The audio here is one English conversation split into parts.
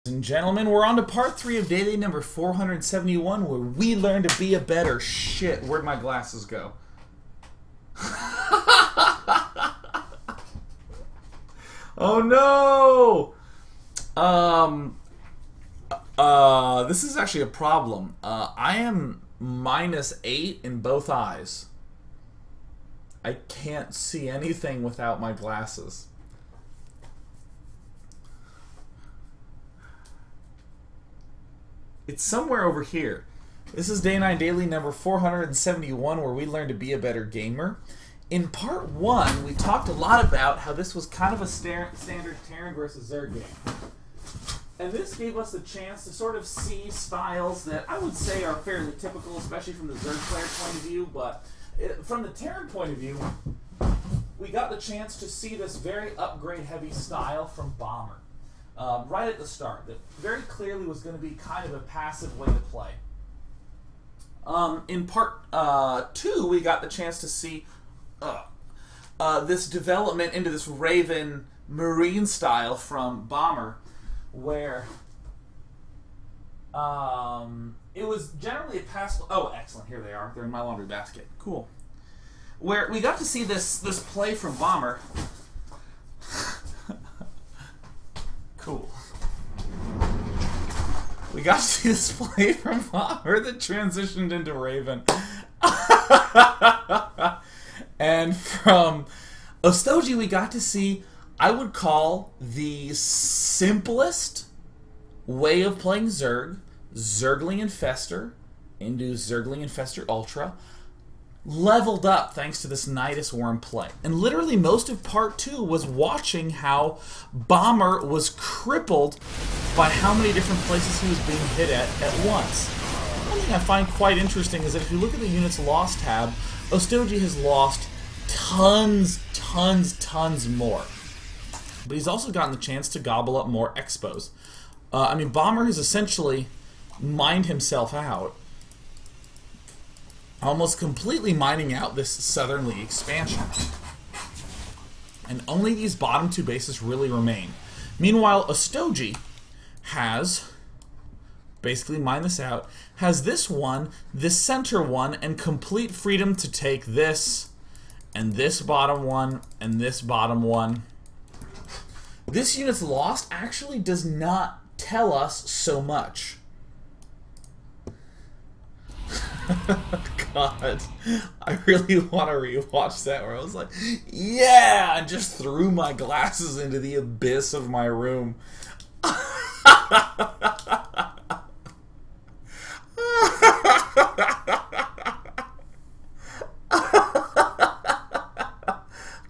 And gentlemen, we're on to part 3 of daily number 471, where we learn to be a better shit. Where'd my glasses go? Oh no! This is actually a problem. I am -8 in both eyes. I can't see anything without my glasses. It's somewhere over here. This is Day 9 Daily number 471, where we learn to be a better gamer. In part 1, we talked a lot about how this was kind of a standard Terran versus Zerg game. And this gave us the chance to sort of see styles that I would say are fairly typical, especially from the Zerg player point of view, but from the Terran point of view, we got the chance to see this very upgrade-heavy style from Bomber. Right at the start, that very clearly was going to be kind of a passive way to play. In part 2, we got the chance to see this development into this Raven Marine style from Bomber, where it was generally a passive... Oh, excellent. Here they are. They're in my laundry basket. Cool. Where we got to see this play from Bomber. Cool. We got to see this play from Bomber that transitioned into Raven. And from Ostojiy, we got to see, I would call, the simplest way of playing Zerg, Zergling Infestor, into Zergling Infestor Ultra, leveled up thanks to this Nydus worm play. And literally most of part 2 was watching how Bomber was crippled by how many different places he was being hit at once. One thing I find quite interesting is that if you look at the units lost tab, Ostojiy has lost tons more. But he's also gotten the chance to gobble up more expos. I mean, Bomber has essentially mined himself out, almost completely mining out this Southern League expansion. And only these bottom 2 bases really remain. Meanwhile, Ostojiy has basically mined this out, has this one, this center one, and complete freedom to take this, and this bottom one, and this bottom one. This unit's lost actually does not tell us so much. God, I really want to rewatch that where I was like, yeah, and just threw my glasses into the abyss of my room.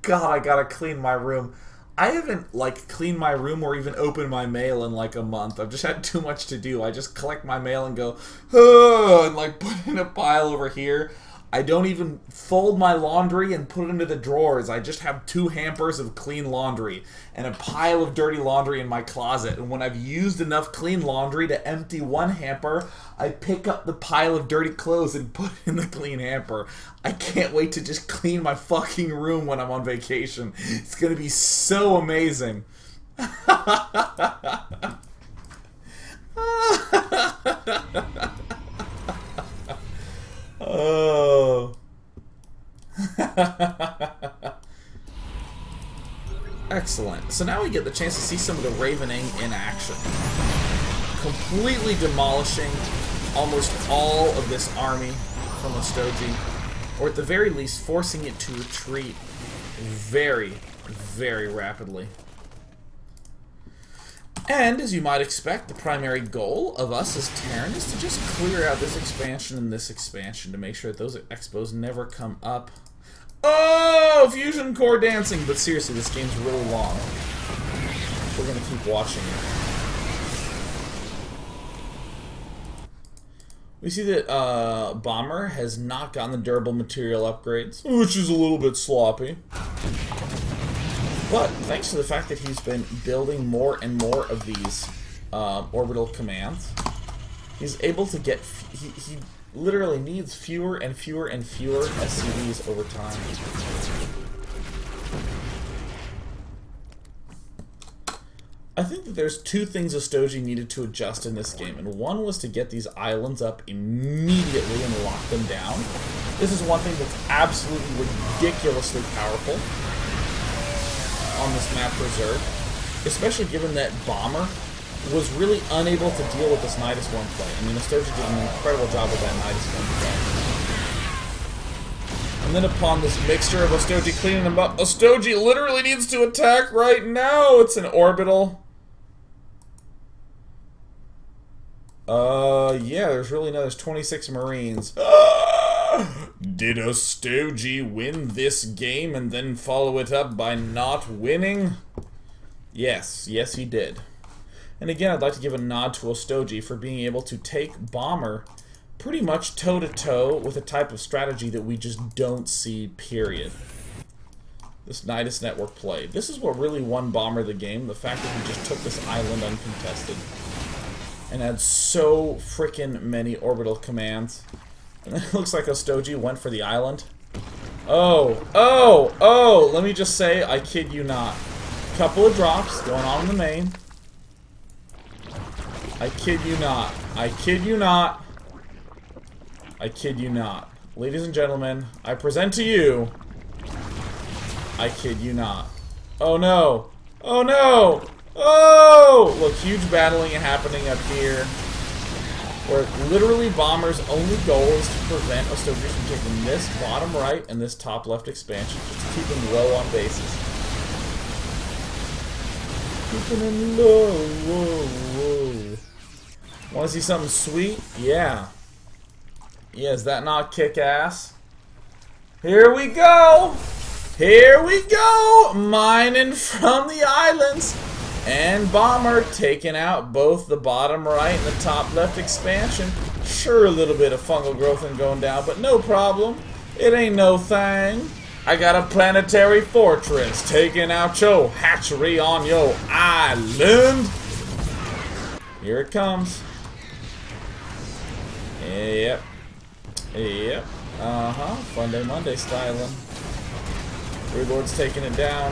God, I gotta clean my room. I haven't, like, cleaned my room or even opened my mail in, like, a month. I've just had too much to do. I just collect my mail and go, oh, and, like, put it in a pile over here. I don't even fold my laundry and put it into the drawers. I just have 2 hampers of clean laundry and a pile of dirty laundry in my closet. And when I've used enough clean laundry to empty one hamper, I pick up the pile of dirty clothes and put it in the clean hamper. I can't wait to just clean my fucking room when I'm on vacation. It's gonna be so amazing. Oh. Excellent. So now we get the chance to see some of the Ravening in action. Completely demolishing almost all of this army from Ostojiy, or at the very least forcing it to retreat very, very rapidly. And, as you might expect, the primary goal of us as Terran is to just clear out this expansion and this expansion to make sure that those expos never come up. Oh! Fusion core dancing! But seriously, this game's really long. We're gonna keep watching it. We see that Bomber has not gotten the durable material upgrades, which is a little bit sloppy. But thanks to the fact that he's been building more and more of these orbital commands, he's able to get... He literally needs fewer and fewer and fewer SCVs over time. I think that that there's two things Ostojiy needed to adjust in this game, and one was to get these islands up immediately and lock them down. This is one thing that's absolutely ridiculously powerful on this map for Zerg, especially given that Bomber was really unable to deal with this Nydus 1 play. I mean, Ostojiy did an incredible job with that Nydus 1 play. And then upon this mixture of Ostojiy cleaning them up, Ostojiy literally needs to attack right now! It's an orbital. Yeah, there's really no, there's 26 Marines. Did Ostojiy win this game and then follow it up by not winning? Yes, yes he did. And again, I'd like to give a nod to Ostojiy for being able to take Bomber pretty much toe-to-toe with a type of strategy that we just don't see, period. This Nydus network play. This is what really won Bomber the game, the fact that he just took this island uncontested and had so freaking many orbital commands. And it looks like Ostojiy went for the island. Oh, let me just say, I kid you not. Couple of drops going on in the main. I kid you not. I kid you not. I kid you not. Ladies and gentlemen, I present to you... I kid you not. Oh no! Oh no! Oh! Look, huge battling happening up here. Where literally Bomber's only goal is to prevent Ostojiy from taking this bottom right and this top left expansion. Just to keep him low on bases. Keeping him low, whoa, whoa. Want to see something sweet? Yeah. Yeah, is that not kick-ass? Here we go! Here we go! Mining from the islands! And Bomber taking out both the bottom right and the top left expansion. Sure, a little bit of fungal growth and going down, but no problem. It ain't no thing. I got a planetary fortress taking out your hatchery on your island. Here it comes. Yep. Yep. Fun Day Monday styling. Broodlord's taking it down.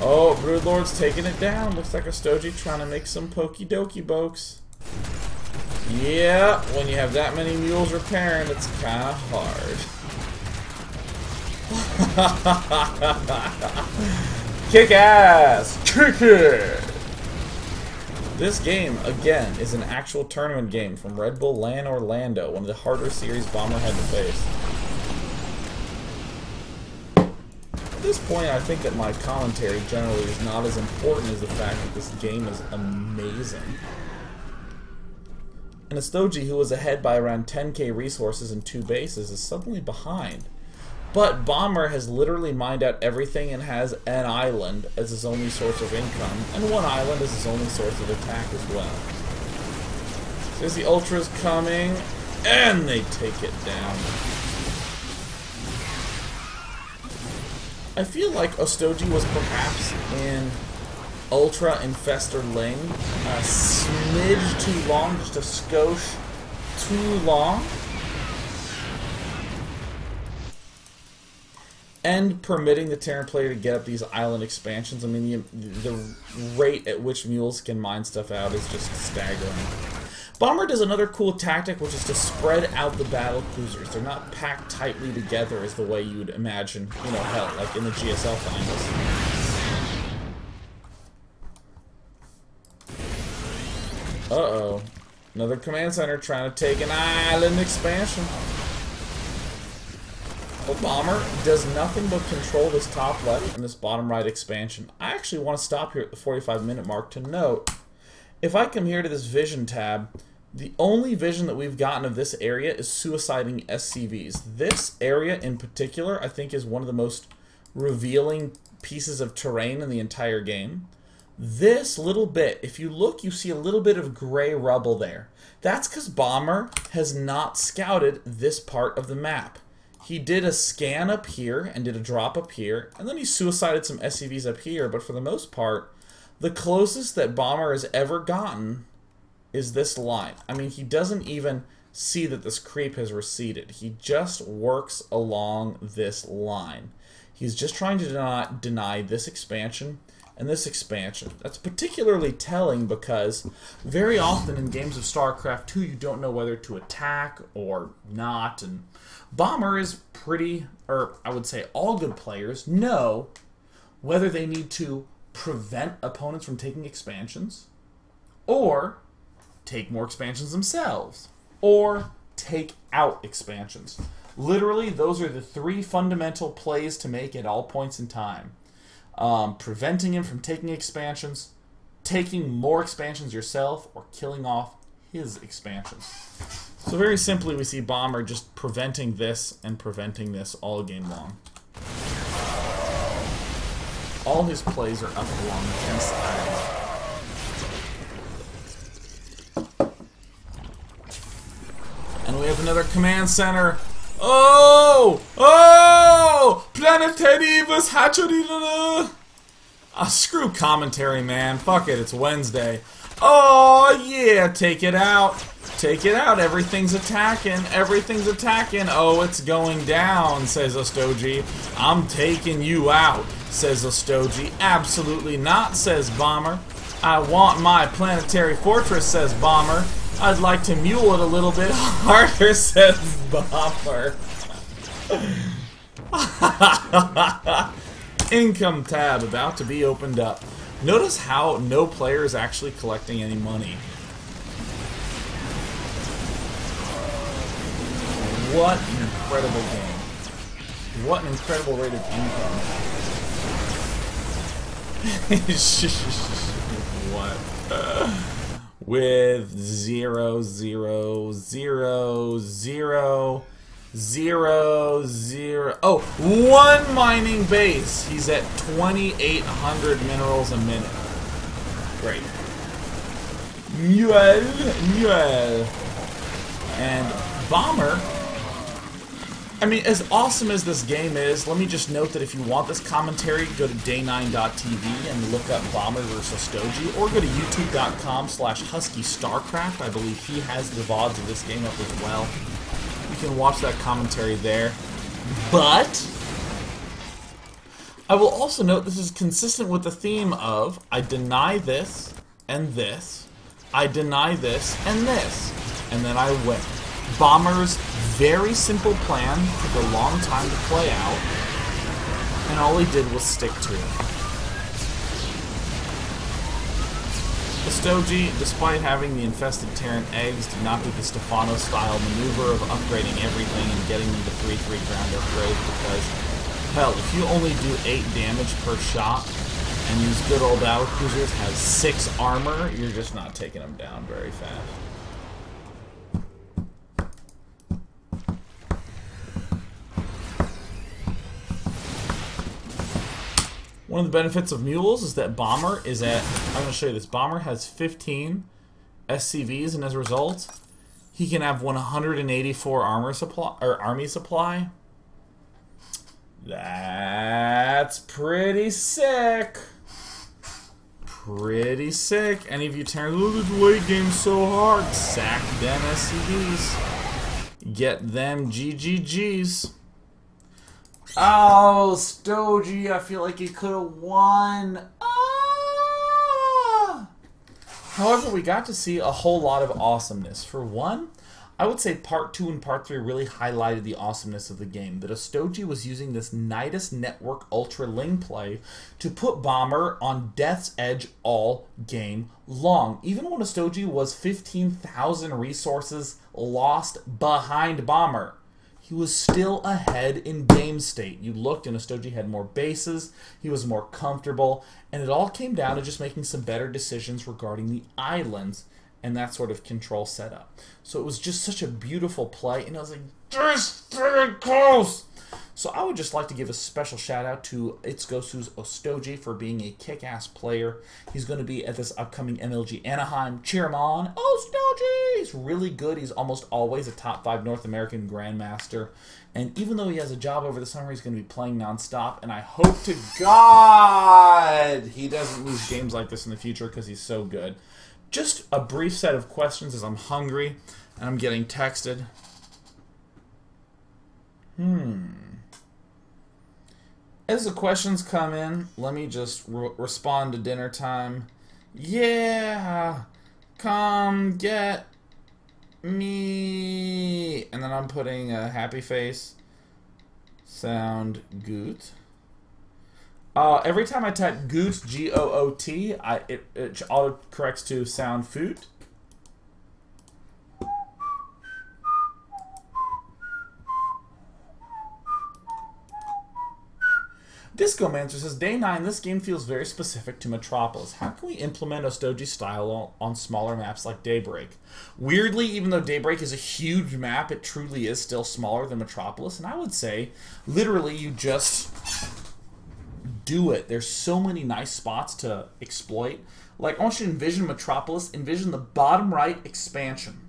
Oh, Broodlord's taking it down. Looks like Ostojiy trying to make some pokey dokey bokes. Yeah, when you have that many mules repairing, it's kind of hard. Kick ass! Kick it! This game, again, is an actual tournament game from Red Bull LAN Orlando, one of the harder series Bomber had to face. At this point, I think that my commentary generally is not as important as the fact that this game is amazing. And Ostojiy, who was ahead by around 10k resources and 2 bases, is suddenly behind. But Bomber has literally mined out everything and has an island as his only source of income, and one island as his only source of attack as well. So there's the Ultras coming, and they take it down. I feel like Ostojiy was perhaps in Ultra Infestor lane a smidge too long, just a skosh too long. And permitting the Terran player to get up these island expansions. I mean, the rate at which mules can mine stuff out is just staggering. Bomber does another cool tactic, which is to spread out the battle cruisers. They're not packed tightly together as the way you would imagine, you know, hell, like in the GSL finals. Uh-oh. Another command center trying to take an island expansion. Well, Bomber does nothing but control this top left and this bottom right expansion. I actually want to stop here at the 45-minute mark to note, if I come here to this vision tab, the only vision that we've gotten of this area is suiciding SCVs. This area in particular, I think, is one of the most revealing pieces of terrain in the entire game. This little bit, if you look, you see a little bit of gray rubble there. That's because Bomber has not scouted this part of the map. He did a scan up here and did a drop up here, and then he suicided some SCVs up here, but for the most part, the closest that Bomber has ever gotten is this line. I mean, he doesn't even see that this creep has receded. He just works along this line. He's just trying to deny this expansion and this expansion. That's particularly telling because very often in games of StarCraft 2 you don't know whether to attack or not, and Bomber is pretty, or I would say all good players know whether they need to prevent opponents from taking expansions, or take more expansions themselves, or take out expansions. Literally, those are the three fundamental plays to make at all points in time. Preventing him from taking expansions, taking more expansions yourself, or killing off his expansions. So very simply, we see Bomber just preventing this and preventing this all game long. All his plays are up along this island. And we have another command center. Oh! Oh! Planetary was hatchery. Screw commentary, man. Fuck it, it's Wednesday. Oh, yeah, take it out. Take it out. Everything's attacking. Everything's attacking. Oh, it's going down, says Ostojiy. I'm taking you out, says Ostojiy. Absolutely not, says Bomber. I want my planetary fortress, says Bomber. I'd like to mule it a little bit harder, says Bomber. Income tab about to be opened up. Notice how no player is actually collecting any money. What an incredible game. What an incredible rate of income. What? With 0, 0, 0, 0, 0, 0. Oh, one mining base. He's at 2,800 minerals a minute. Great. Nuel. And Bomber. I mean, as awesome as this game is, let me just note that if you want this commentary, go to day9.tv and look up Bomber vs. Ostojiy, or go to youtube.com/HuskyStarcraft. I believe he has the VODs of this game up as well. You can watch that commentary there. But I will also note this is consistent with the theme of I deny this and this, I deny this and this, and then I win. Bomber's very simple plan took a long time to play out, and all he did was stick to it. Ostojiy, despite having the infested Terran eggs, did not do the Stefano-style maneuver of upgrading everything and getting them to 3/3 ground upgrade, because, hell, if you only do 8 damage per shot, and these good old battle cruisers have 6 armor, you're just not taking them down very fast. One of the benefits of mules is that Bomber is at, I'm going to show you this, Bomber has 15 SCVs, and as a result, he can have 184 armor supply, or army supply. That's pretty sick. Pretty sick. Any of you Terrans, oh, the late game's so hard. Sack them SCVs. Get them GGGs. Oh, Ostojiy, I feel like he could have won. Ah! However, we got to see a whole lot of awesomeness. For one, I would say Part 2 and Part 3 really highlighted the awesomeness of the game. That Ostojiy was using this Nydus Network Ultra Ling play to put Bomber on death's edge all game long. Even when Ostojiy was 15,000 resources lost behind Bomber, he was still ahead in game state. You looked and Ostojiy had more bases, he was more comfortable, and it all came down to just making some better decisions regarding the islands and that sort of control setup. So it was just such a beautiful play, and I was like, just pretty close! So I would just like to give a special shout out to It's Gosu's Ostojiy for being a kick-ass player. He's going to be at this upcoming MLG Anaheim. Cheer him on. Ostojiy! He's really good. He's almost always a top 5 North American Grandmaster. And even though he has a job over the summer, he's going to be playing nonstop. And I hope to God he doesn't lose games like this in the future because he's so good. Just a brief set of questions as I'm hungry and I'm getting texted. As the questions come in, let me just respond to dinner time. Yeah, come get me. And then I'm putting a happy face. Sound gut. Every time I type goot, G-O-O-T, it auto corrects to sound food. Disco Mancer says, Day 9, this game feels very specific to Metropolis. How can we implement Ostojiy style on smaller maps like Daybreak? Weirdly, even though Daybreak is a huge map, it truly is still smaller than Metropolis. And I would say, literally, you just do it. There's so many nice spots to exploit. Like, I want you to envision Metropolis. Envision the bottom right expansion.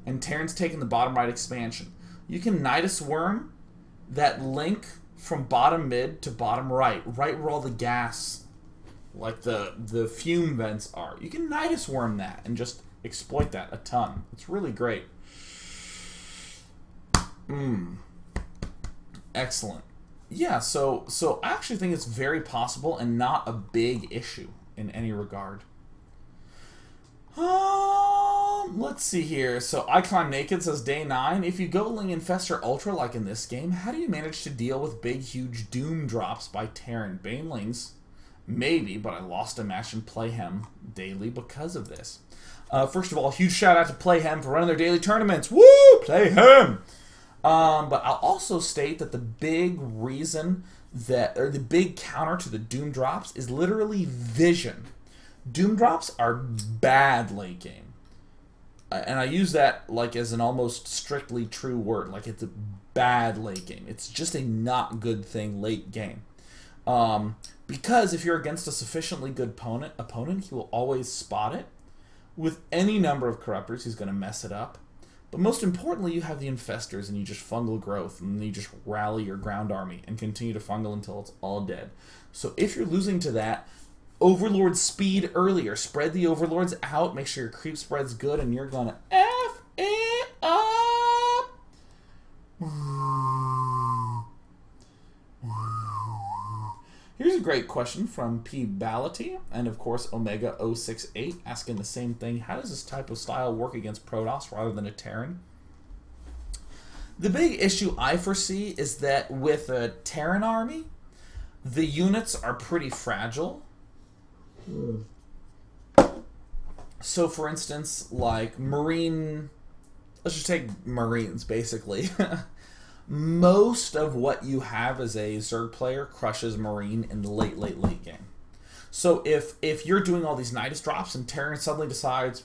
And Terran's taking the bottom right expansion. You can Nydus worm that link from bottom mid to bottom right where all the gas, like the fume vents are. You can Nydus worm that and just exploit that a ton. It's really great. Excellent. Yeah, so I actually think it's very possible and not a big issue in any regard. Let's see here. So I Climb Naked says, Day 9, if you go Ling Infestor Ultra like in this game, how do you manage to deal with big, huge Doom drops by Terran Banelings? Maybe, but I lost a match in Playhem daily because of this. First of all, huge shout out to Playhem for running their daily tournaments. Woo! Playhem! But I'll also state that the big reason that, or the big counter to the Doom drops is literally vision. Doom drops are bad late game. And I use that like as an almost strictly true word. Like it's a bad late game. It's just a not good thing late game. Because if you're against a sufficiently good opponent, he will always spot it. With any number of corruptors, he's going to mess it up. But most importantly, you have the infestors and you just fungal growth. And then you just rally your ground army and continue to fungal until it's all dead. So if you're losing to that, Overlord speed earlier. Spread the Overlords out. Make sure your creep spread's good, and you're gonna F it up. Here's a great question from P. Ballity, and of course Omega 068, asking the same thing. How does this type of style work against Protoss rather than a Terran? The big issue I foresee is that with a Terran army, the units are pretty fragile. So, for instance, like Marine, let's just take Marines, basically. Most of what you have as a Zerg player crushes Marine in the late game. So if you're doing all these Nydus drops and Terran suddenly decides,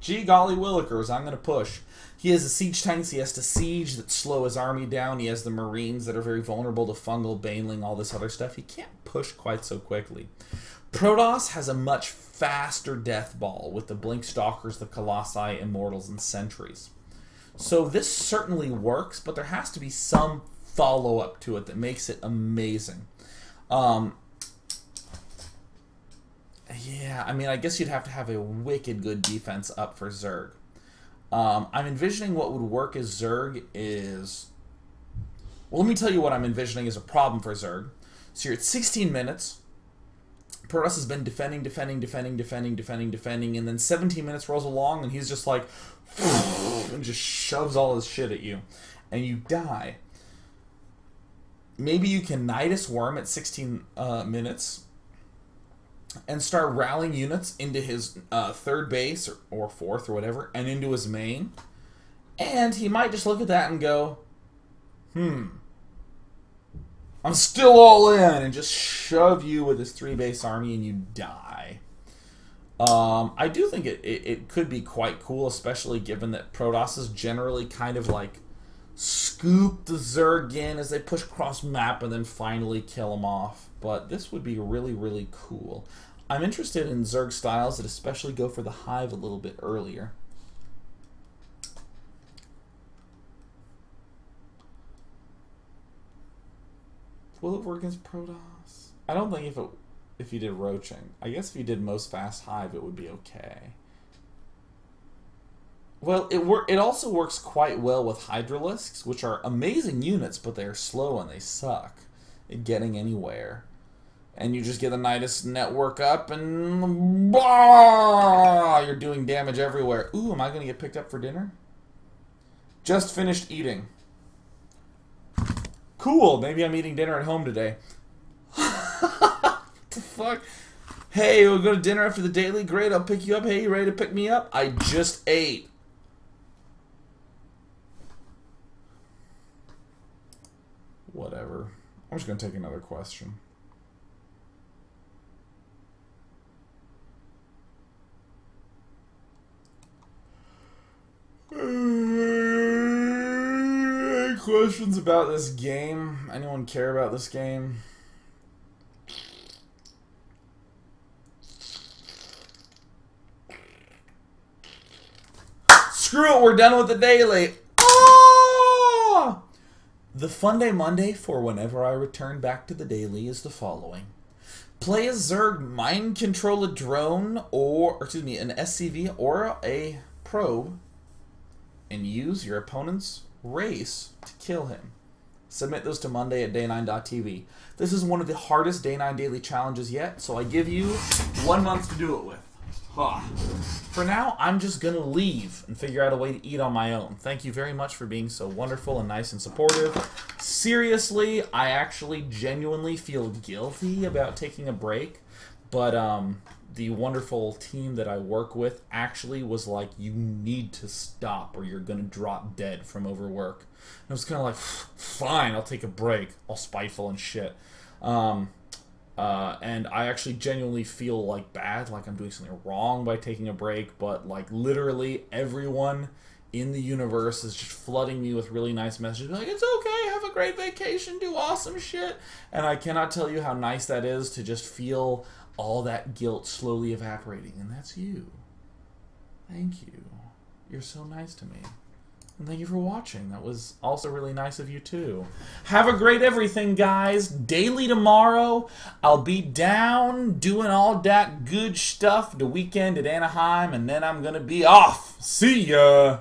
gee golly willikers, I'm going to push. He has the siege tanks, he has to siege that slow his army down, he has the Marines that are very vulnerable to fungal, baneling, all this other stuff. He can't push quite so quickly. Protoss has a much faster death ball with the Blink Stalkers, the Colossi, Immortals, and Sentries. So this certainly works, but there has to be some follow-up to it that makes it amazing. Yeah, I mean, I guess you'd have to have a wicked good defense up for Zerg. I'm envisioning what would work as Zerg is... Well, let me tell you what I'm envisioning as a problem for Zerg. So you're at 16 minutes... Protoss has been defending, and then 17 minutes rolls along, and he's just like, and just shoves all his shit at you, and you die. Maybe you can Nydus worm at 16 minutes, and start rallying units into his third base, or fourth, or whatever, and into his main, and he might just look at that and go, I'm still all in, and just shove you with his 3-base army and you die. I do think it could be quite cool, especially given that Protoss is generally kind of like scoop the Zerg in as they push across map and then finally kill them off. But this would be really, really cool. I'm interested in Zerg styles that especially go for the Hive a little bit earlier. Will it work against Protoss? I don't think if you did roaching. I guess if you did most fast Hive, it would be okay. Well, it also works quite well with Hydralisks, which are amazing units, but they're slow and they suck. getting anywhere. And you just get the Nydus network up and blah, you're doing damage everywhere. Ooh, am I going to get picked up for dinner? Just finished eating. Cool, maybe I'm eating dinner at home today. What the fuck? Hey, we'll go to dinner after the daily. Great, I'll pick you up. Hey, you ready to pick me up? I just ate. Whatever. I'm just going to take another question. Any questions about this game? Anyone care about this game? Screw it, we're done with the daily. Oh! The Fun Day Monday for whenever I return back to the daily is the following. Play a Zerg, mind control a drone, or excuse me, an SCV or a probe, and use your opponent's race to kill him. Submit those to Monday at day9.tv. This is one of the hardest Day 9 daily challenges yet, so I give you 1 month to do it with. For now, I'm just going to leave and figure out a way to eat on my own. Thank you very much for being so wonderful and nice and supportive. Seriously, I actually genuinely feel guilty about taking a break, but the wonderful team that I work with actually was like, you need to stop or you're going to drop dead from overwork. And I was kind of like, fine, I'll take a break. All spiteful and shit. And I actually genuinely feel like bad, like I'm doing something wrong by taking a break, but like literally everyone in the universe is just flooding me with really nice messages, like, it's okay, have a great vacation, do awesome shit. And I cannot tell you how nice that is to just feel all that guilt slowly evaporating. And that's you. Thank you. You're so nice to me. And thank you for watching. That was also really nice of you, too. Have a great everything, guys. Daily tomorrow. I'll be down doing all that good stuff the weekend at Anaheim, and then I'm going to be off. See ya!